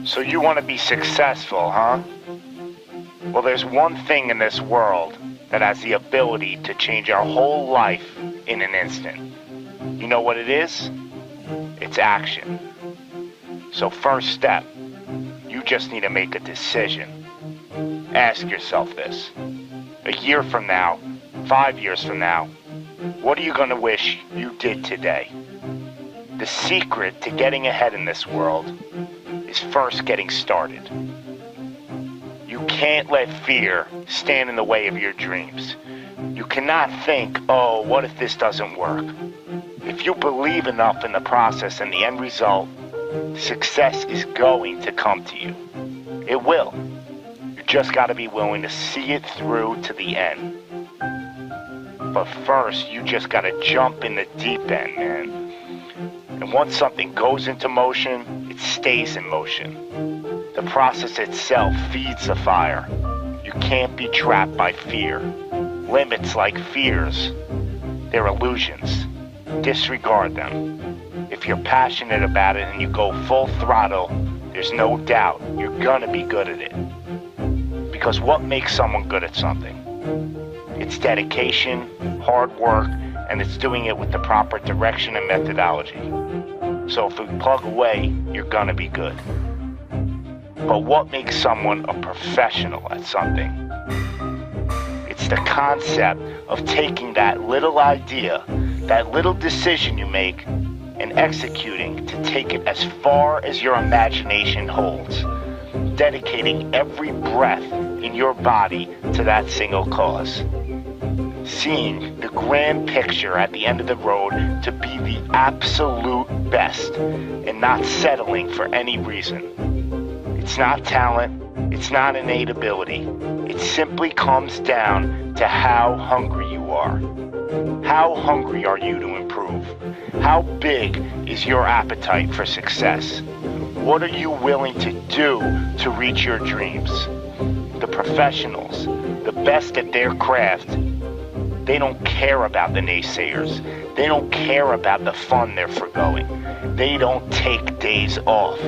So you want to be successful, huh? Well, there's one thing in this world that has the ability to change our whole life in an instant. You know what it is? It's action. So first step, you just need to make a decision. Ask yourself this. A year from now, 5 years from now, what are you going to wish you did today? The secret to getting ahead in this world is first getting started. You can't let fear stand in the way of your dreams. You cannot think, oh, what if this doesn't work? If you believe enough in the process and the end result, success is going to come to you. It will. You just got to be willing to see it through to the end. But first, you just got to jump in the deep end, man. And once something goes into motion, it stays in motion. The process itself feeds the fire. You can't be trapped by fear. Limits like fears, they're illusions. Disregard them. If you're passionate about it and you go full throttle, there's no doubt you're gonna be good at it. Because what makes someone good at something? It's dedication, hard work, and it's doing it with the proper direction and methodology. So if we plug away, you're gonna be good. But what makes someone a professional at something? It's the concept of taking that little idea, that little decision you make, and executing to take it as far as your imagination holds, dedicating every breath in your body to that single cause. Seeing the grand picture at the end of the road to be the absolute best and not settling for any reason. It's not talent, it's not innate ability. It simply comes down to how hungry you are. How hungry are you to improve? How big is your appetite for success? What are you willing to do to reach your dreams? The professionals, the best at their craft, they don't care about the naysayers. They don't care about the fun they're forgoing. They don't take days off.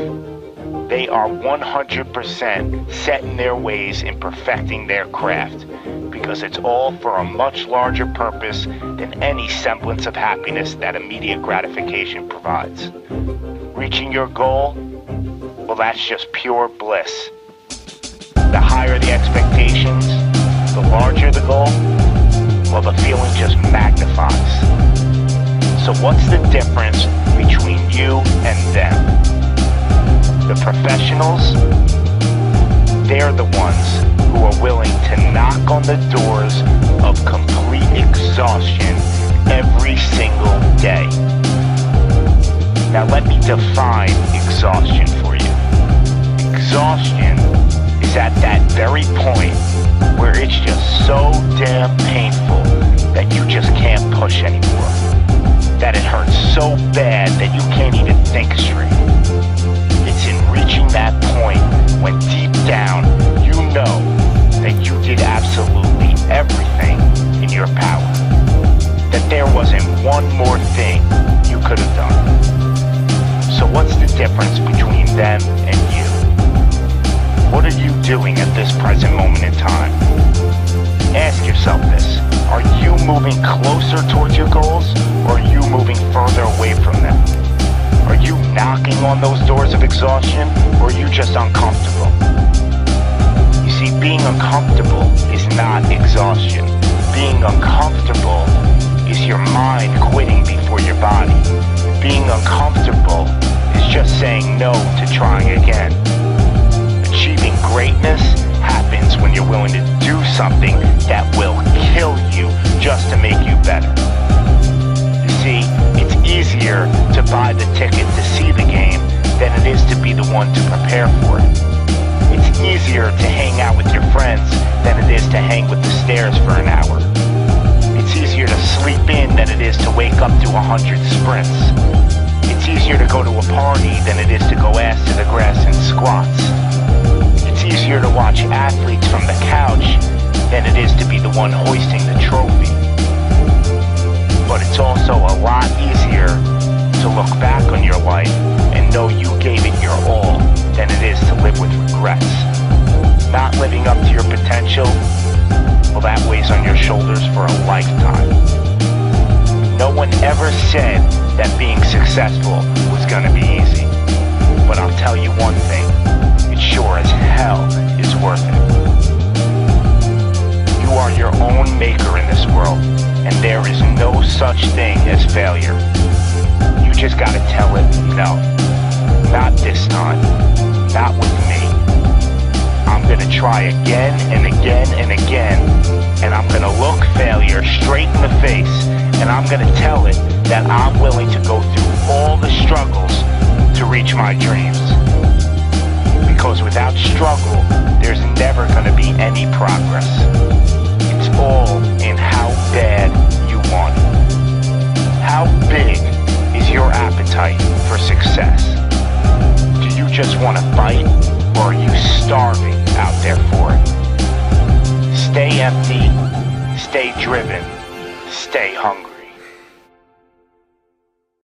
They are 100% set in their ways in perfecting their craft because it's all for a much larger purpose than any semblance of happiness that immediate gratification provides. Reaching your goal, well, that's just pure bliss. The higher the expectations, the larger the goal, well, the feeling just magnifies. So what's the difference between you and them? The professionals, they're the ones who are willing to knock on the doors of complete exhaustion every single day. Now let me define exhaustion for you. Exhaustion is at that very point where it's just so damn painful that you just can't push anymore. That it hurts so bad that you can't even think straight. It's in reaching that point when deep down you know that you did absolutely everything in your power. That there wasn't one more thing you could have done. So what's the difference between them and you? What are you doing at this present moment in time? Ask yourself this. Are you moving closer towards your goals, or are you moving further away from them? Are you knocking on those doors of exhaustion, or are you just uncomfortable? You see, being uncomfortable is not exhaustion. Being uncomfortable is your mind quitting before your body. Being uncomfortable is just saying no to trying again. Achieving greatness happens when you're willing to do something that will kill you just to make you better. You see, it's easier to buy the ticket to see the game than it is to be the one to prepare for it. It's easier to hang out with your friends than it is to hang with the stairs for an hour. It's easier to sleep in than it is to wake up to 100 sprints. It's easier to go to a party than it is to go ass to the grass in squats. It's easier to watch athletes from the couch than it is to be the one hoisting the trophy. But it's also a lot easier to look back on your life and know you gave it your all than it is to live with regrets. Not living up to your potential, well, that weighs on your shoulders for a lifetime. No one ever said that being successful was gonna be easy. But I'll tell you one thing, it sure as hell is worth it. You are your own maker in this world, and there is no such thing as failure. You just gotta tell it, no, not this time, not with me. I'm gonna try again and again and again, and I'm gonna look failure straight in the face, and I'm gonna tell it that I'm willing to go through all the struggles to reach my dreams. Because without struggle, there's never gonna be any progress. It's all in how bad you want it. How big is your appetite for success? Do you just want to fight, or are you starving out there for it? Stay empty, stay driven, stay hungry.